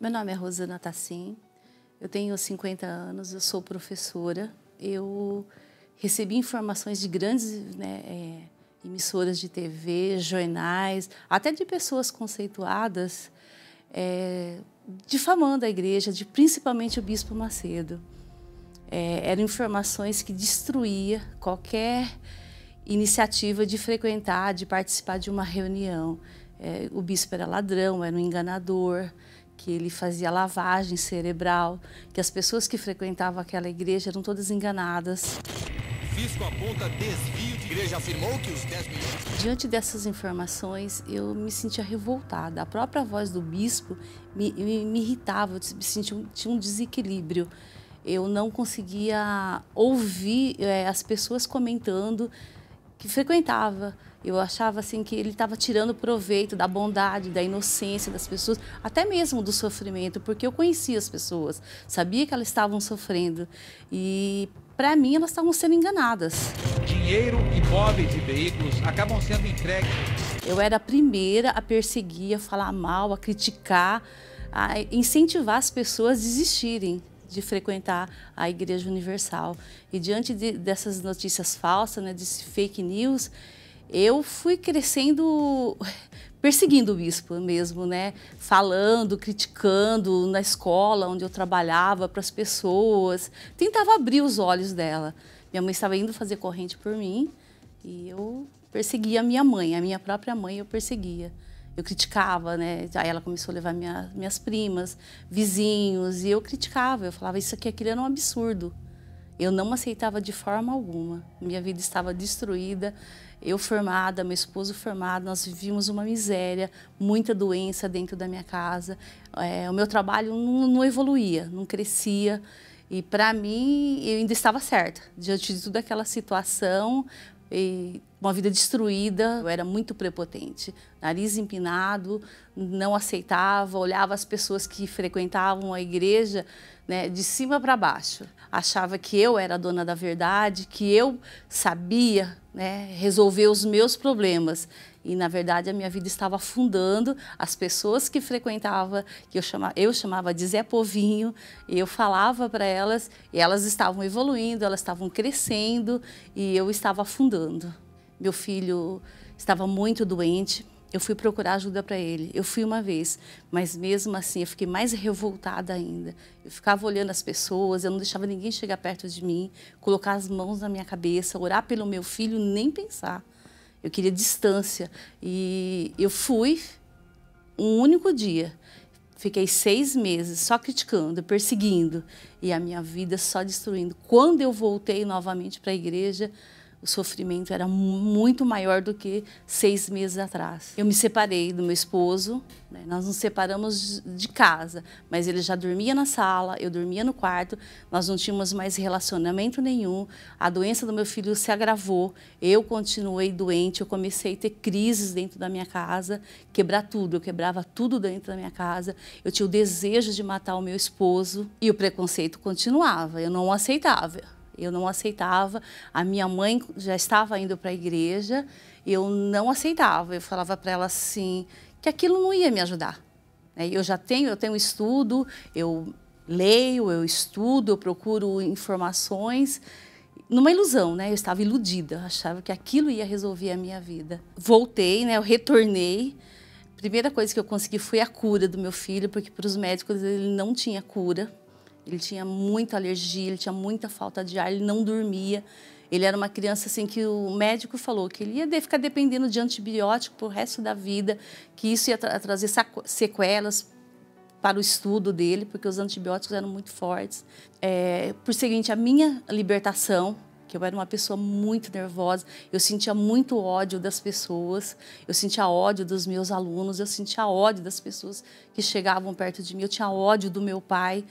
Meu nome é Rosana Tassim, eu tenho 50 anos, eu sou professora. Eu recebi informações de grandes emissoras de TV, jornais, até de pessoas conceituadas, difamando a igreja, principalmente o Bispo Macedo. Eram informações que destruíam qualquer iniciativa de frequentar, de participar de uma reunião. O bispo era ladrão, era um enganador, que ele fazia lavagem cerebral, que as pessoas que frequentavam aquela igreja eram todas enganadas. O fisco aponta desvio de igreja, afirmou que os 10 milhões... Diante dessas informações, eu me sentia revoltada. A própria voz do bispo me irritava, eu tinha um desequilíbrio. Eu não conseguia ouvir as pessoas comentando que frequentava. Eu achava assim que ele estava tirando proveito da bondade, da inocência das pessoas, até mesmo do sofrimento, porque eu conhecia as pessoas, sabia que elas estavam sofrendo e, para mim, elas estavam sendo enganadas. Dinheiro, imóveis e veículos acabam sendo entregues. Eu era a primeira a perseguir, a falar mal, a criticar, a incentivar as pessoas a desistirem de frequentar a Igreja Universal. E diante dessas notícias falsas, desse fake news, eu fui crescendo, perseguindo o bispo mesmo, falando, criticando na escola onde eu trabalhava para as pessoas. Tentava abrir os olhos dela. Minha mãe estava indo fazer corrente por mim e eu perseguia a minha mãe, a minha própria mãe eu perseguia. Eu criticava, Aí ela começou a levar minhas primas, vizinhos, e eu criticava. Eu falava, isso aquilo era um absurdo. Eu não aceitava de forma alguma. Minha vida estava destruída, eu formada, meu esposo formado, nós vivíamos uma miséria, muita doença dentro da minha casa. O meu trabalho não evoluía, não crescia. E, para mim, eu ainda estava certa. Diante de toda aquela situação, uma vida destruída, eu era muito prepotente, nariz empinado, não aceitava, olhava as pessoas que frequentavam a igreja de cima para baixo. Achava que eu era a dona da verdade, que eu sabia resolver os meus problemas. E, na verdade, a minha vida estava afundando. As pessoas que frequentavam, que eu chamava de Zé Povinho, e eu falava para elas, e elas estavam evoluindo, elas estavam crescendo, e eu estava afundando. Meu filho estava muito doente, eu fui procurar ajuda para ele. Eu fui uma vez, mas mesmo assim eu fiquei mais revoltada ainda. Eu ficava olhando as pessoas, eu não deixava ninguém chegar perto de mim, colocar as mãos na minha cabeça, orar pelo meu filho, nem pensar. Eu queria distância. E eu fui um único dia. Fiquei 6 meses só criticando, perseguindo, e a minha vida só destruindo. Quando eu voltei novamente para a igreja, o sofrimento era muito maior do que 6 meses atrás. Eu me separei do meu esposo, nós nos separamos de casa, mas ele já dormia na sala, eu dormia no quarto, nós não tínhamos mais relacionamento nenhum, a doença do meu filho se agravou, eu continuei doente, eu comecei a ter crises dentro da minha casa, quebrar tudo, eu quebrava tudo dentro da minha casa, eu tinha o desejo de matar o meu esposo e o preconceito continuava, eu não aceitava. Eu não aceitava, a minha mãe já estava indo para a igreja, eu não aceitava. Eu falava para ela assim, que aquilo não ia me ajudar. Eu tenho estudo, eu leio, eu estudo, eu procuro informações, numa ilusão, eu estava iludida, achava que aquilo ia resolver a minha vida. Voltei, eu retornei, a primeira coisa que eu consegui foi a cura do meu filho, porque para os médicos ele não tinha cura. Ele tinha muita alergia, ele tinha muita falta de ar, ele não dormia. Ele era uma criança assim que o médico falou que ele ia ficar dependendo de antibiótico para o resto da vida, que isso ia trazer sequelas para o estudo dele, porque os antibióticos eram muito fortes. Por seguinte, a minha libertação, que eu era uma pessoa muito nervosa, eu sentia muito ódio das pessoas, eu sentia ódio dos meus alunos, eu sentia ódio das pessoas que chegavam perto de mim, eu tinha ódio do meu pai.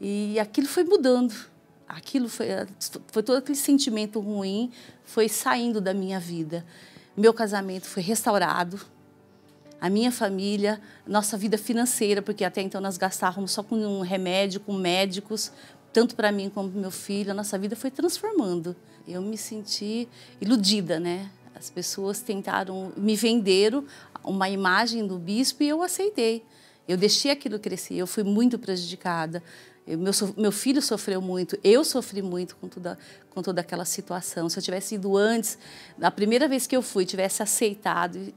E aquilo foi mudando, foi todo aquele sentimento ruim, foi saindo da minha vida. Meu casamento foi restaurado, a minha família, nossa vida financeira, porque até então nós gastávamos só com um remédio, com médicos, tanto para mim como para o meu filho, a nossa vida foi transformando. Eu me senti iludida, As pessoas tentaram, me venderam uma imagem do bispo e eu aceitei. Eu deixei aquilo crescer, eu fui muito prejudicada. Meu filho sofreu muito, eu sofri muito com toda aquela situação. Se eu tivesse ido antes, na primeira vez que eu fui, tivesse aceitado,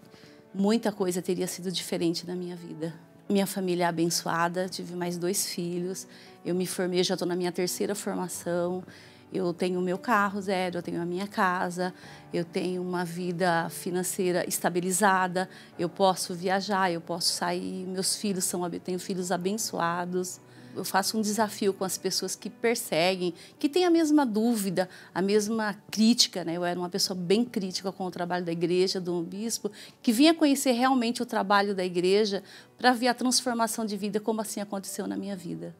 muita coisa teria sido diferente na minha vida. Minha família é abençoada, tive mais 2 filhos, eu me formei, já estou na minha 3ª formação, eu tenho o meu carro zero, eu tenho a minha casa, eu tenho uma vida financeira estabilizada, eu posso viajar, eu posso sair, meus filhos tenho filhos abençoados. Eu faço um desafio com as pessoas que perseguem, que têm a mesma dúvida, a mesma crítica, né? Eu era uma pessoa bem crítica com o trabalho da igreja, do bispo, que vinha conhecer realmente o trabalho da igreja para ver a transformação de vida, como assim aconteceu na minha vida.